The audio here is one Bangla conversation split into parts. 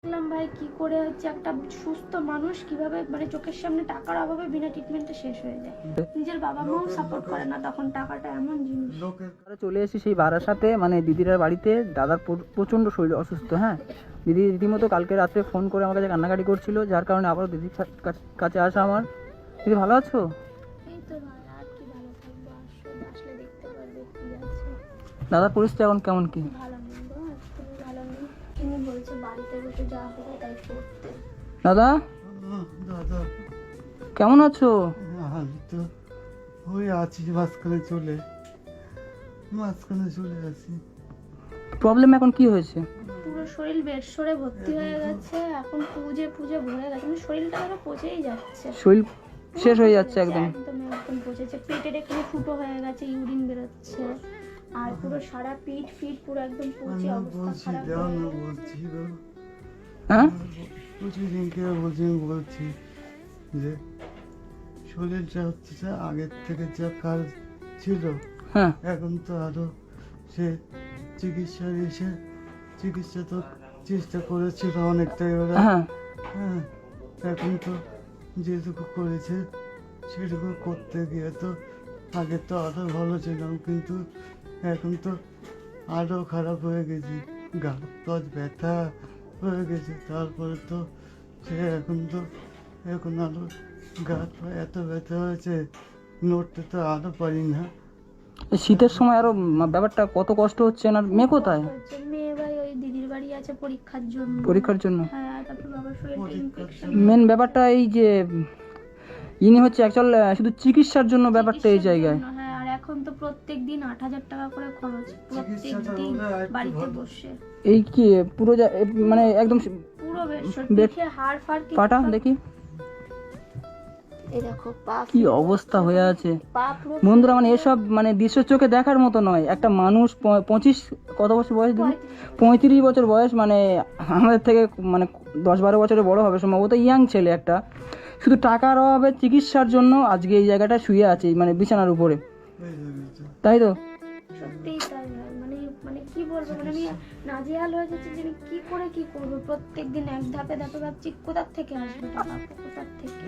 দেখলাম ভাই কি করে হচ্ছে একটা সুস্থ মানুষ কিভাবে মানে চোখের সামনে টাকার অভাবে বিনা ট্রিটমেন্টে শেষ হয়ে যায়। নিজের বাবা মাও সাপোর্ট করে না, তখন টাকাটা এমন জিনিস। চলে এসেছি সেই বারাসাতে, মানে দিদিরার বাড়িতে। দাদার প্রচণ্ড শরীর অসুস্থ। হ্যাঁ, দিদি রীতিমতো কালকে রাত্রে ফোন করে আমার কাছে কান্নাকাটি করছিল, যার কারণে আবারও দিদির কাছে আসা আমার। দিদি ভালো আছো? এই তো ভাই, আর কি ভালো থাকবো, আসলে দেখতে পারবে কি আছে। দাদার পরিস্থিতি এখন কেমন কি? ভালো নেই গো, একদমই ভালো নেই। তিনি বলছে বাড়িতে বসে যা হবে তাই করতে। দাদা দাদা কেমন আছো? আমি তো ওই আছি, মাঝখানে চলে আসি। প্রবলেম এখন কি হয়েছে? পুরো শরীর বেডশরে ভর্তি হয়ে গেছে, এখন পুজে ভরে গেছে, মানে শরীরটা আরো পচেই যাচ্ছে। শরীর শেষ হয়ে যাচ্ছে একদম। একদম পচেছে, পেটের এখানে ফুটো হয়ে গেছে, ইউরিন বেরোচ্ছে, আর পুরো সারা পিঠ পুরো একদম পচে অবস্থা খারাপ হয়ে গেছে। বলছি হ্যাঁ, প্রতিদিনকে বলছি যে শরীরটা হচ্ছে যে আগের থেকে যা কাজ ছিল, হ্যাঁ, এখন তো আরো সে চিকিৎসা তো চেষ্টা করেছিল অনেকটাই ওরা। হ্যাঁ। হ্যাঁ, এখন তো যেটুকু করেছে সেটুকু করতে গিয়ে তো আগে তো আরো ভালো ছিলাম, কিন্তু এখন তো আরো খারাপ হয়ে গেছি, গা হাত ব্যথা হয়ে গেছে। তারপরে তো সে এখন আরো গা হাত পা এত ব্যথা হয়েছে, নড়তে তো আরো পারি না। এই শীতের সময় আরো ব্যাপারটা কত কষ্ট হচ্ছে। না মেয়ে কোথায়? হচ্ছে মেয়ে ভাই ওই দিদির বাড়ি আছে পরীক্ষার জন্য। পরীক্ষার জন্য? হ্যাঁ, তারপর বাবার শরীরটা ইনফেকশন। মেন ব্যাপারটা এই যে ইনি হচ্ছে অ্যাকচুয়াল শুধু চিকিৎসার জন্য ব্যাপারটা এই জায়গায়। হ্যাঁ, আর এখন তো প্রত্যেকদিন 8,000 টাকা করে খরচ, প্রত্যেকদিন বাড়িতে বসে। এই কি পুরো মানে একদম পুরো পিঠে হাড় ফাড় পাটা দেখি এই দেখো, পা কি অবস্থা হয়ে আছে পা পুরো বন্ধুরা। মানে এসব মানে দৃশ্য চোখে দেখার মতো নয়। একটা মানুষ 25 কত বছর বয়স, 35 বছর বয়স, মানে আমাদের থেকে মানে 10-12 বছরের বড় হবে সম্ভবত, ইয়াং ছেলে একটা, শুধু টাকার অভাবে চিকিৎসার জন্য আজকে এই জায়গাটা শুয়ে আছে, মানে বিছানার উপরে, তাই তো? সত্যিই তাই ভাই, মানে মানে কি বলবো, মানে আমি নাজেহাল হয়ে যাচ্ছি যে আমি কি করবো। প্রত্যেকদিন এক ধাপে ভাবছি কোথার থেকে আসবে টাকা, কোথার থেকে।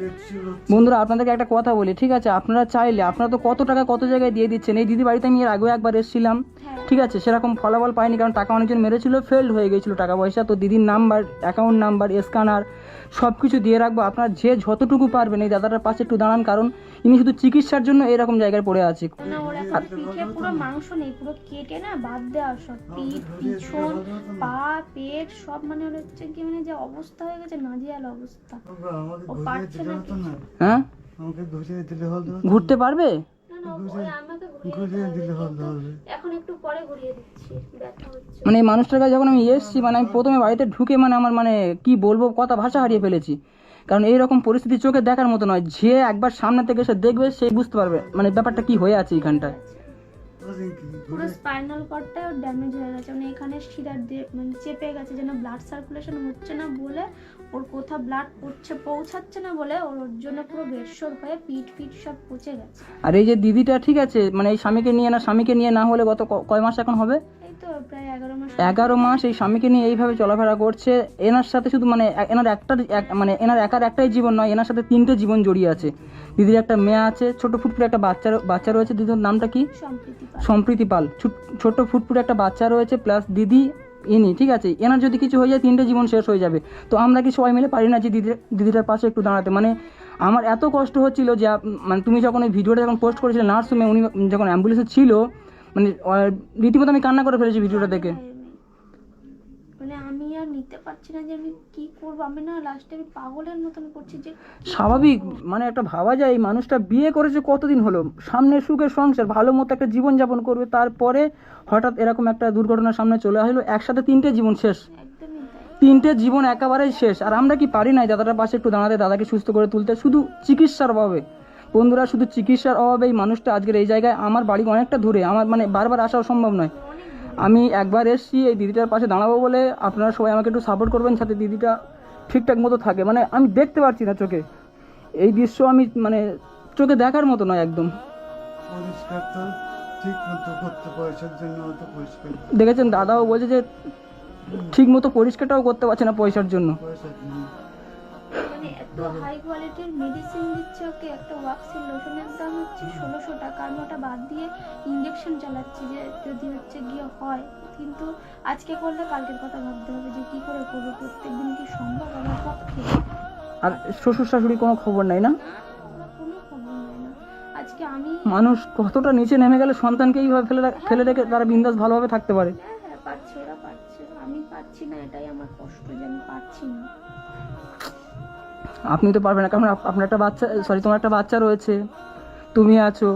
বন্ধুরা আপনাদেরকে একটা কথা বলি, ঠিক আছে? আপনারা চাইলে, আপনারা তো কত টাকা কত জায়গায় দিয়ে দিচ্ছেন। এই দিদি বাড়িতে আমি এর আগেও একবার এসেছিলাম, ঠিক আছে? সেরকম ফলাফল পাইনি, কারণ টাকা অনেকজন মেরেছিল, ফেল্ড হয়ে গেছিল টাকা পয়সা। তো দিদির নাম্বার, অ্যাকাউন্ট নাম্বার, স্ক্যানার সব কিছু দিয়ে রাখবো। আপনারা যে যতটুকু পারবেন এই দাদাটার পাশে একটু দাঁড়ান, কারণ ইনি শুধু চিকিৎসার জন্য এরকম জায়গায় পড়ে আছে। না, ওর এখন পিঠে পুরো মাংস নেই, পুরো কেটে না বাদ দেওয়া সব, পিঠ, পিছন, পা, পেট সব, মানে ওর হচ্ছে কি মানে যে অবস্থা হয়ে গেছে, নাজেহাল অবস্থা। ও পারছে না কিছু। হ্যাঁ, আমাকে ঘুরিয়ে দিলে হলো। ঘুরতে পারবে? না না, ওই আমাকে ঘুরিয়ে দিলে হলো। এখন একটু পরে ঘুরিয়ে দিচ্ছি, ব্যথা হচ্ছে। মানে এই মানুষটার কাছে যখন আমি এসেছি, মানে আমি প্রথমে বাড়িতে ঢুকে মানে আমার মানে কি বলবো, কথা ভাষা হারিয়ে ফেলেছি। কারণ এইরকম পরিস্থিতি চোখে দেখার মতো নয়। যে একবার সামনে থেকে এসে দেখবে সেই বুঝতে পারবে মানে ব্যাপারটা কি হয়ে আছে এইখানটায়। পুরো স্পাইনাল কর্ডটাও ড্যামেজ হয়ে গেছে, মানে এখানে শিরা মানে চেপে গেছে, যেন ব্লাড সার্কুলেশন হচ্ছে না বলে, ওর কোথাও ব্লাড পৌঁছাচ্ছে না বলে ওর জন্য পুরো বেরসর হয়ে পিঠ সব পচে গেছে। আর এই যে দিদিটা, ঠিক আছে, মানে এই স্বামীকে নিয়ে না হলে গত কয় মাস এখন হবে? এই তো প্রায় 11 মাস। 11 মাস এই স্বামীকে নিয়ে এইভাবে চলাফেরা করছে। এনার সাথে শুধু মানে এনার একার একটাই জীবন নয়, এনার সাথে 3টে জীবন জড়িয়ে আছে। দিদির একটা মেয়ে আছে, ছোট ফুটফুটে একটা বাচ্চা রয়েছে। দিদির নামটা কি? সম্প্রীতি পাল। ছোট ফুটফুটে একটা বাচ্চা রয়েছে, প্লাস দিদি ইনি, ঠিক আছে? এনার যদি কিছু হয়ে যায় 3টে জীবন শেষ হয়ে যাবে। তো আমরা কি সবাই মিলে পারি না যে দিদিটার পাশে একটু দাঁড়াতে? মানে আমার এত কষ্ট হচ্ছিল যে মানে তুমি যখন এই ভিডিওটা যখন পোস্ট করেছিলে নার্সরুমে, উনি যখন অ্যাম্বুলেন্সে ছিল, মানে রীতিমতো আমি কান্না করে ফেলেছি ভিডিওটা দেখে। মানে আমি আর নিতে পারছি না যে আমি কি করবো। আমি না লাস্টে আমি পাগলের মতন করছি যে স্বাভাবিক, মানে একটা ভাবা যায় এই মানুষটা বিয়ে করেছে কতদিন হলো, সামনে সুখের সংসার, ভালো মতো একটা জীবন যাপন করবে, তারপরে হঠাৎ এরকম একটা দুর্ঘটনার সামনে চলে আসলো। একসাথে 3টে জীবন শেষ, একদমই তাই। 3টে জীবন একেবারেই শেষ। আর আমরা কি পারি না দাদাটার পাশে একটু দাঁড়াতে, দাদাকে সুস্থ করে তুলতে? শুধু চিকিৎসার অভাবে বন্ধুরা, শুধু চিকিৎসার অভাবে এই মানুষটা আজকের এই জায়গায়। আমার বাড়ি অনেকটা দূরে, আমার মানে বারবার আসাও সম্ভব নয়। আমি একবার এসেছি এই দিদিটার পাশে দাঁড়াবো বলে। আপনারা সবাই আমাকে একটু সাপোর্ট করবেন, সাথে দিদিটা ঠিকঠাক মতো থাকে। মানে আমি দেখতে পারছি না চোখে এই দৃশ্য, আমি মানে চোখে দেখার মতো নয় একদম। পরিষ্কার তো ঠিক মতো করতে, পয়সার জন্য অত পরিষ্কার। দেখেছেন দাদাও বলছে যে ঠিক মতো পরিষ্কারটাও করতে পারছে না পয়সার জন্য। পয়সা নেই। মানে এত হাই কোয়ালিটির মেডিসিন দিচ্ছে ওকে, একটা ওয়াক্সের লোশনের দাম হচ্ছে 1600 টাকা, আমি ওটা বাদ দিয়ে ইঞ্জেকশন চালাচ্ছি যে যদি হচ্ছে গিয়ে হয়, কিন্তু আজকে করলে কালকের কথা ভাবতে হবে যে কি করে করবো, প্রত্যেকদিন কি সম্ভব আমার পক্ষে? আর শ্বশুর শাশুড়ি কোনো খবর নাই না? না, ওরা কোনো খবর নেয় না। আজকে আমি মানুষ কতটা নিচে নেমে গেলে সন্তানকে এইভাবে ফেলে রেখে তারা বিন্দাস ভালোভাবে থাকতে পারে। হ্যাঁ পারছে, ওরা পারছে, আমি পারছি না, এটাই আমার কষ্ট যে আমি পারছি না। আপনি তো পারবেন না, কারণ আপনার একটা বাচ্চা, সরি তোমার একটা বাচ্চা রয়েছে, তুমি আছো,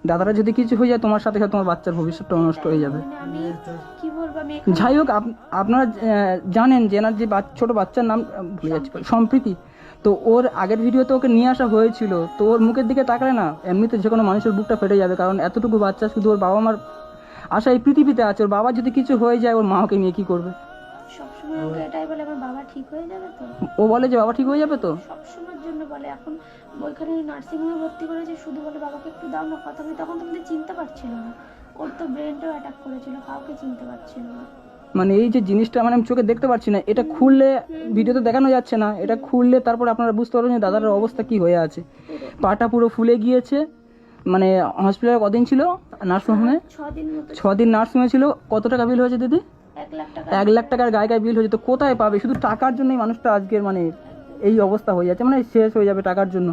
দাদারা যদি কিছু হয়ে যায় তোমার সাথে সাথে তোমার বাচ্চার ভবিষ্যৎটা নষ্ট হয়ে যাবে। মানে আমি কি বলবো, আমি যাই হোক, আপনারা জানেন যে এনার যে ছোট বাচ্চার নাম ভুলে যাচ্ছি, সম্প্রীতি, তো ওর আগের ভিডিওতে ওকে নিয়ে আসা হয়েছিল, তো ওর মুখের দিকে তাকালে না এমনিতে যে কোনো মানুষের বুকটা ফেটে যাবে, কারণ এতটুকু বাচ্চা শুধু ওর বাবা মার আশা এই পৃথিবীতে আছে, ওর বাবা যদি কিছু হয়ে যায় ওর মাকে নিয়ে কি করবে? সবসময় ওকে এটাই বলে আমার বাবা ঠিক হয়ে যাবে তো, ও বলে যে বাবা ঠিক হয়ে যাবে তো। সবসময়ের জন্য বলে। এখন ওইখানে নার্সিংহোমে ভর্তি করেছে, শুধু বলে বাবাকে একটু দাও না কথা, আমি তখন তোমাদের চিনতে পারছিল না, ওর তো ব্রেনটাও অ্যাটাক করেছিল, কাউকে চিনতে পারছিল না। মানে এই যে জিনিসটা মানে আমি চোখে দেখতে পাচ্ছি না, এটা খুললে ভিডিওতে দেখানো যাচ্ছে না, এটা খুললে তারপর আপনারা বুঝতে পারবেন যে দাদার অবস্থা কি হয়ে আছে। পাটা পুরো ফুলে গিয়েছে। মানে হসপিটালে কদিন ছিল নার্সিংহোমে? 6 দিন মতো, 6 দিন নার্সিংহোমে ছিল। কত টাকা বিল হয়েছে দিদি? 1 লাখ টাকা। 1 লাখ টাকার গায়ে বিল হয়েছে। তো কোথায় পাবে? শুধু টাকার জন্যই মানুষটা আজকের মানে এই অবস্থা হয়ে যাচ্ছে, মানে শেষ হয়ে যাবে টাকার জন্য।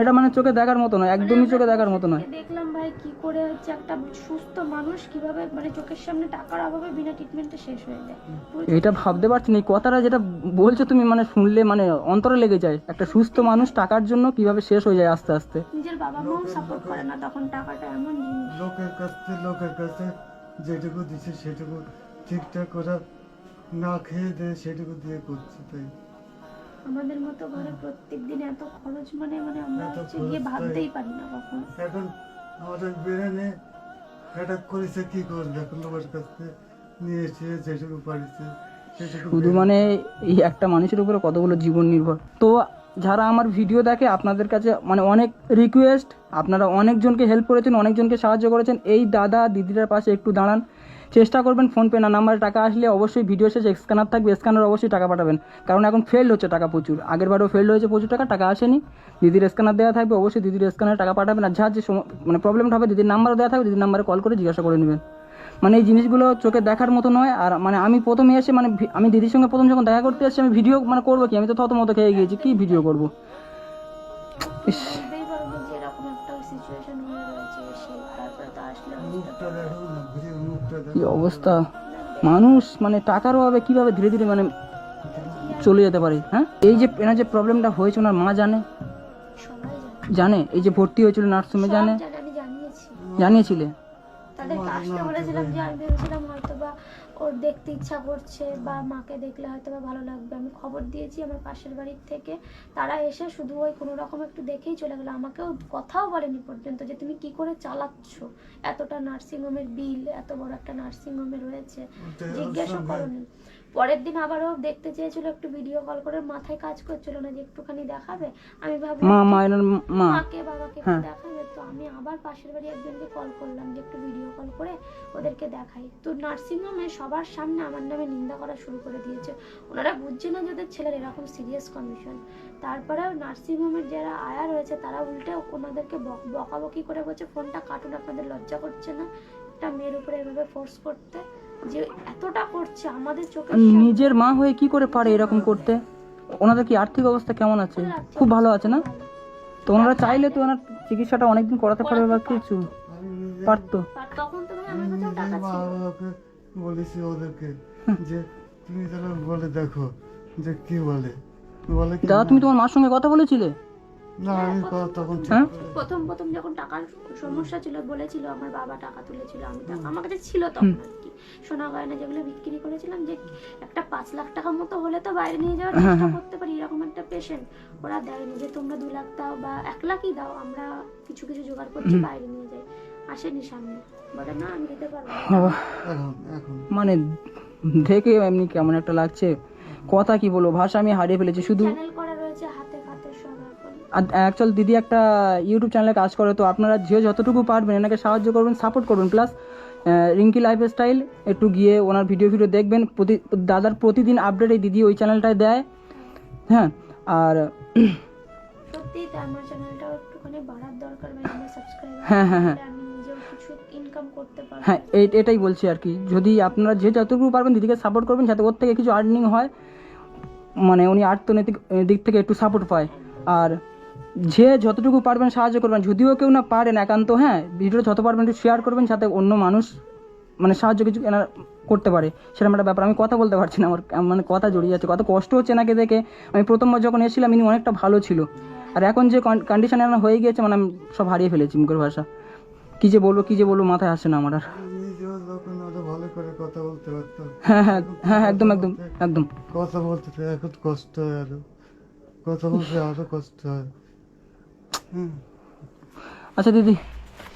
এটা মানে চোখে দেখার মতো নয়, একদমই চোখে দেখার মতো নয়। দেখলাম ভাই কি করে হচ্ছে একটা সুস্থ মানুষ কিভাবে মানে চোখের সামনে টাকার অভাবে বিনা ট্রিটমেন্টে শেষ হয়ে যায়। এটা ভাবতে পারছি না, এই কথাটা যেটা বলছো তুমি মানে শুনলে মানে অন্তরে লেগে যায়। একটা সুস্থ মানুষ টাকার জন্য কিভাবে শেষ হয়ে যায় আস্তে আস্তে। নিজের বাবা মাও সাপোর্ট করে না তখন, টাকাটা এমন জিনিস। লোকের কাছে যেটুকু দিচ্ছে সেটুকু ঠিকঠাক করা না খেয়ে দেয় সেটুকু দিয়ে করছে। তাই আমাদের মতো ঘরে প্রত্যেকদিন এত খরচ, মানে আমরা এত হচ্ছে গিয়ে খরচ, ভাবতেই পারি না কখন। এখন আমাদের ব্রেনে অ্যাটাক করেছে, কি করবে? এখন লোকের কাছে নিয়ে এসে যেটুকু পারিছে সেটুকু শুধু মানে এই একটা মানুষের উপরে কতগুলো জীবন নির্ভর। তো যারা আমার ভিডিও দেখে আপনাদের কাছে মানে অনেক রিকোয়েস্ট, আপনারা অনেকজনকে হেল্প করেছেন, অনেকজনকে সাহায্য করেছেন, এই দাদা দিদিটার পাশে একটু দাঁড়ান, চেষ্টা করবেন। ফোনপে না নাম্বারে টাকা আসলে অবশ্যই ভিডিও শেষে স্ক্যানার থাকবে, স্ক্যানার অবশ্যই টাকা পাঠাবেন, কারণ এখন ফেল হচ্ছে টাকা প্রচুর। আগেরবারও ফেল হয়েছে প্রচুর টাকা আসেনি। দিদির স্ক্যানার দেওয়া থাকবে, অবশ্যই দিদির স্ক্যানারে টাকা পাঠাবেন। আর যার যে মানে প্রবলেমটা হবে দিদির নাম্বারও দেওয়া থাকবে, দিদির নাম্বারে কল করে জিজ্ঞাসা করে নেবেন। মানে এই জিনিসগুলো চোখে দেখার মতো নয়। আর মানে আমি প্রথমে এসে মানে আমি দিদির সঙ্গে প্রথম যখন দেখা করতে এসেছি, আমি ভিডিও মানে করবো কি, আমি তো থতমত খেয়ে গিয়েছি, কি ভিডিও করবো। ইস, বুঝতেই পারবো যে এরকম একটা সিচুয়েশন হয়ে রয়েছে, সে তারপরে তো আসলে মুখটা দেখো না, ঘুরে মুখটা কি দেখো। অবস্থা! মানুষ মানে টাকার অভাবে কিভাবে ধীরে ধীরে মানে চলে যেতে পারে। হ্যাঁ, এই যে এনার যে প্রবলেমটা হয়েছে ওনার মা জানে? সবাই জানে এই যে ভর্তি হয়েছিল নার্সিংহোমে জানে? জানে, আমি জানিয়েছি জানিয়েছিলে? তাদের আসতে বলেছিলাম যে আমি ভেবেছিলাম হয়তো বা ওর দেখতে ইচ্ছা করছে বা মাকে দেখলে হয়তো বা ভালো লাগবে। আমি খবর দিয়েছি আমার পাশের বাড়ির থেকে, তারা এসে শুধু ওই কোনো রকম একটু দেখেই চলে গেলো, আমাকেও কথাও বলেনি পর্যন্ত যে তুমি কি করে চালাচ্ছ, এতটা নার্সিংহোমের বিল, এত বড় একটা নার্সিংহোমে রয়েছে, জিজ্ঞাসা করনি। পরের দিন আবারও দেখতে চেয়েছিল, একটু ভিডিও কল করে, মাথায় কাজ করছিল না যে একটুখানি দেখাবে। আমি ভাবলাম এনার মা মাকে বাবাকে একটু দেখাবে, তো আমি আবার পাশের বাড়ি একজনকে কল করলাম যে একটু ভিডিও কল করে ওদেরকে দেখাই। তো নার্সিংহোমে সবার সামনে আমার নামে নিন্দা করা শুরু করে দিয়েছে। ওনারা বুঝছে না যে ওদের ছেলের এরকম সিরিয়াস কন্ডিশন। তারপরেও নার্সিংহোমের যারা আয়া রয়েছে তারা উল্টে ওনাদেরকে বকাবকি করে বলছে ফোনটা কাটুন, আপনাদের লজ্জা করছে না একটা মেয়ের উপরে এভাবে ফোর্স করতে, যে এতটা করছে আমাদের চোখে। নিজের মা হয়ে কি করে পারে এরকম করতে? ওনাদের কি আর্থিক অবস্থা কেমন আছে? খুব ভালো আছে না? তো ওনারা চাইলে তো ওনার চিকিৎসাটা অনেকদিন করাতে পারবে বা কিছু পারতো। তখন তো ভাই আমার কাছেও টাকা মা ছিল। বাবাকে বলেছি ওদেরকে যে তুমি তাহলে বলে দেখো যে কি বলে কি দাদা তুমি তোমার মার সঙ্গে কথা বলেছিলে? না আমি তখন ঠিক হ্যাঁ? করে- প্রথম যখন টাকার সমস্যা ছিল বলেছিল আমার বাবা টাকা তুলেছিল, আমি টাকা আমার কাছে ছিল তখন আর কি, সোনা গয়না যেগুলো বিক্রি করেছিলাম, যে একটা 5 লাখ টাকা মতো হলে তো বাইরে নিয়ে যাওয়ার চেষ্টা করতে পারি, এরকম একটা পেশেন্ট। ওরা দেয়নি যে তোমরা 2 লাখ দাও বা 1 লাখই দাও, আমরা কিছু জোগাড় করছি বাইরে নিয়ে যাই। আসেনি সামনে, বলে না আমি দিতে পারবো না। এখন মানে দেখে এমনি কেমন একটা লাগছে, কথা কি বলবো, ভাষা আমি হারিয়ে ফেলেছি। শুধু চ্যানেল করা রয়েছে হাতে হাতে সব এখন। অ্যাকচুয়াল দিদি একটা ইউটিউব চ্যানেলে কাজ করে, তো আপনারা যে যতটুকু পারবেন এনাকে সাহায্য করবেন, সাপোর্ট করবেন, প্লাস রিঙ্কি লাইফস্টাইল, একটু গিয়ে ওনার ভিডিও দেখবেন। দাদার প্রতিদিন আপডেট এই দিদি ওই চ্যানেলটায় দেয়। হ্যাঁ, আর সত্যি তো আমার চ্যানেলটাও একটুখানি বাড়ার দরকার, মানে আমার সাবস্ক্রাইবার হ্যাঁ হ্যাঁ হ্যাঁ আমি নিজেও কিছু ইনকাম করতে পারবো। হ্যাঁ, এটাই বলছি আর কি। যদি আপনারা যে যতটুকু পারবেন দিদিকে সাপোর্ট করবেন, যাতে ওর থেকে কিছু আর্নিং হয়, মানে উনি অর্থনৈতিক দিক থেকে একটু সাপোর্ট পায়। আর যে যতটুকু পারবেন সাহায্য করবেন, যদিও কেউ না পারেন একান্ত, হ্যাঁ ভিডিওটা যত পারবেন একটু শেয়ার করবেন, যাতে অন্য মানুষ মানে সাহায্য কিছু এনার করতে পারে, সেরকম একটা ব্যাপার। আমি কথা বলতে পারছি না, আমার মানে কথা জড়িয়ে যাচ্ছে, কত কষ্ট হচ্ছে এনাকে দেখে। আমি প্রথমবার যখন এসেছিলাম ইনি অনেকটা ভালো ছিল, আর এখন যে কন্ডিশনে এনার হয়ে গিয়েছে, মানে আমি সব হারিয়ে ফেলেছি মুখের ভাষা। কী যে বলবো মাথায় আসে না আমার আর। নিজেও তখন আরো ভালো করে কথা বলতে পারতাম। হ্যাঁ হ্যাঁ হ্যাঁ একদম একদম একদম। কথা বলতে এখন কষ্ট হয়, আরো কথা বলতে আরো কষ্ট হয়। আচ্ছা দিদি,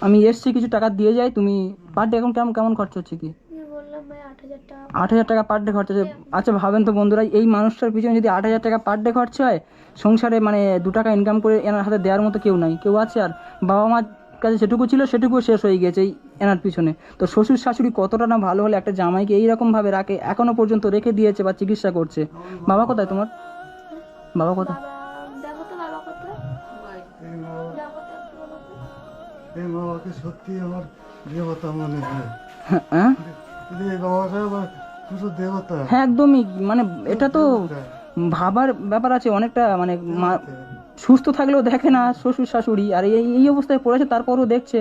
আমি এসছি, কিছু টাকা দিয়ে যাই। তুমি পার ডে এখন কেমন কেমন খরচা হচ্ছে কি? আমি বললাম ভাই 8,000 টাকা। 8,000 টাকা পার ডে খরচা হচ্ছে। আচ্ছা ভাবেন তো বন্ধুরা, এই মানুষটার পিছনে যদি 8,000 টাকা পার ডে খরচা হয়, সংসারে মানে 2 টাকা ইনকাম করে এনার হাতে দেওয়ার মতো কেউ নাই, কেউ আছে? আর বাবা মার কাছে যেটুকু ছিল সেটুকুও শেষ হয়ে গেছে এই এনার পিছনে। তো শ্বশুর শাশুড়ি কতটা না ভালো হলে একটা জামাইকে এইরকমভাবে রাখে, এখনো পর্যন্ত রেখে দিয়েছে বা চিকিৎসা করছে। বাবা কোথায় তোমার? বাবা কোথায়? বাবা দেখো তো, বাবা কোথায়? এই মা দেখো তো একটু বাবা কোথায়? এই বাবাকে সত্যি আমার দেবতা মনে হয়। হ্যাঁ এই বাবাটা আমার পুরো দেবতা। হ্যাঁ একদমই, মানে এটা তো ভাবার ব্যাপার আছে অনেকটা। মানে সুস্থ থাকলেও দেখে না শ্বশুর শাশুড়ি, আর এই অবস্থায় পড়েছে তারপরও দেখছে।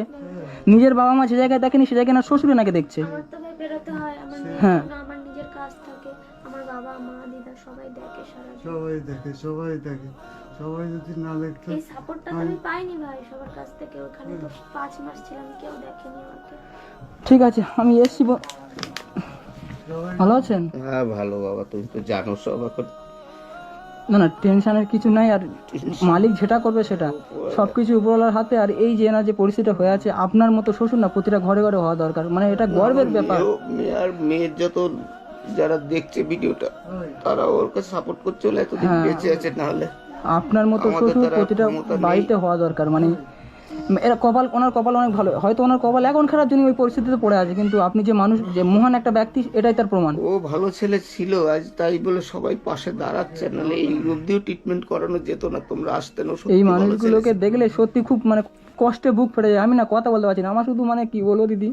নিজের বাবা মা যে জায়গায় দেখেনি সে জায়গায় না শ্বশুরে নাকি দেখছে। আমার তো ভাই বেরোতে হয়, আমার হ্যাঁ। আমার নিজের কাজ থাকে, আমার বাবা মা দিদা সবাই দেখে সারা জীবন। সবাই দেখে সবাই যদি না দেখতো। এই সাপোর্টটা তো আমি পাইনি ভাই সবার কাছ থেকে। ওখানে তো 5 মাস ছিলাম, কেউ দেখেনি আমাকে। ঠিক আছে, আমি এসছি। সবাই ভালো আছেন? হ্যাঁ ভালো বাবা, তুমি তো জানো সব এখন। না না, টেনশনের কিছু নাই। আর মালিক যেটা করবে সেটা সবকিছু উপরওয়ালার হাতে। আর এই যে না যে পরিস্থিতি হয়ে আছে, আপনার মতো শ্বশুর না প্রতিটা ঘরে ঘরে হওয়া দরকার, মানে এটা গর্বের ব্যাপার। আর মেয়ের যত যারা দেখছে ভিডিওটা তারা ওর কাছে সাপোর্ট করছে বলে এতদিন হ্যাঁ। বেঁচে আছে, নাহলে আপনার মতো আমাদের শ্বশুর দ্বারা প্রতিটা ক্ষমতা নেই। বাড়িতে হওয়া দরকার। মানে এরা ওনার কপাল অনেক ভালো, হয়তো ওনার কপাল এখন খারাপ জন্য ওই পরিস্থিতিতে পড়ে আছে, কিন্তু আপনি যে মানুষ, যে মহান একটা ব্যক্তি, এটাই তার প্রমাণ। ও ভালো ছেলে ছিল, আজ তাই বলে সবাই পাশে দাঁড়াচ্ছে, নাহলে এই অব্দিও ট্রিটমেন্ট করানো যেত না, তোমরা আসতে না। এই মানুষগুলোকে দেখলে সত্যি খুব মানে কষ্টে বুক ফেটে যায়। আমি না কথা বলতে পারছি না, আমার শুধু মানে কি বলবো দিদি,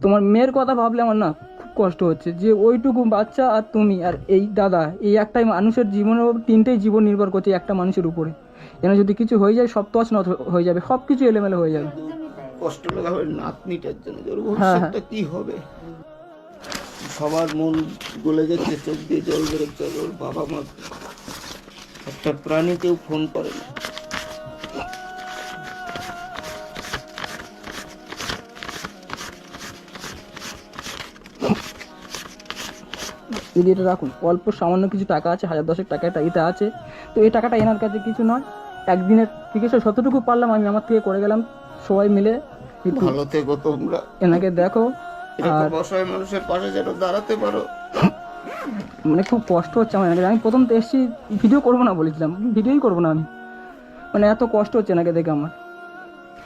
তোমার মেয়ের কথা ভাবলে আমার না খুব কষ্ট হচ্ছে, যে ওইটুকু বাচ্চা আর তুমি আর এই দাদা, এই একটাই মানুষের জীবনের উপর, 3টেই জীবন নির্ভর করছে একটা মানুষের উপরে। যেন যদি কিছু হয়ে যায় সব তছনছ হয়ে যাবে, সব কিছু এলোমেলো হয়ে যাবে। একদমই তাই। কষ্ট লাগা হবে নাতনিটার জন্য, যে ওর হ্যাঁ। ভবিষ্যৎটা কি হবে। সবার মন গলে যাচ্ছে, চোখ দিয়ে জল বেরোচ্ছে। ওর বাবা মা একটা প্রাণী কেউ ফোন করে না। দিদি এটা রাখুন, অল্প সামান্য কিছু টাকা আছে, 1010 টাকা এটা আছে। তো এই টাকাটা এনার কাছে কিছু নয়, একদিনের চিকিৎসা যতটুকু পারলাম আমি আমার থেকে করে গেলাম। সবাই মিলে একটু ভালো থেকো তোমরা, এনাকে দেখো। আর অসহায় মানুষের পাশে যেন দাঁড়াতে পারো। মানে খুব কষ্ট হচ্ছে আমার এনাকে। আমি প্রথম তো এসেছি, ভিডিও করবো না বলেছিলাম, ভিডিওই করবো না আমি, মানে এত কষ্ট হচ্ছে এনাকে দেখে আমার।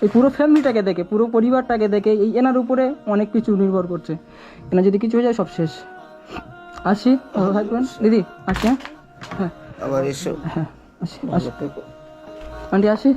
এই পুরো ফ্যামিলিটাকে দেখে, পুরো পরিবারটাকে দেখে, এই এনার উপরে অনেক কিছু নির্ভর করছে। এনার যদি কিছু হয়ে যায় সব শেষ। আসি, ভালো থাকবেন দিদি, আসি। হ্যাঁ আবার এসো, হ্যাঁ আসি ভালো থেকো। আন্টি, আসি।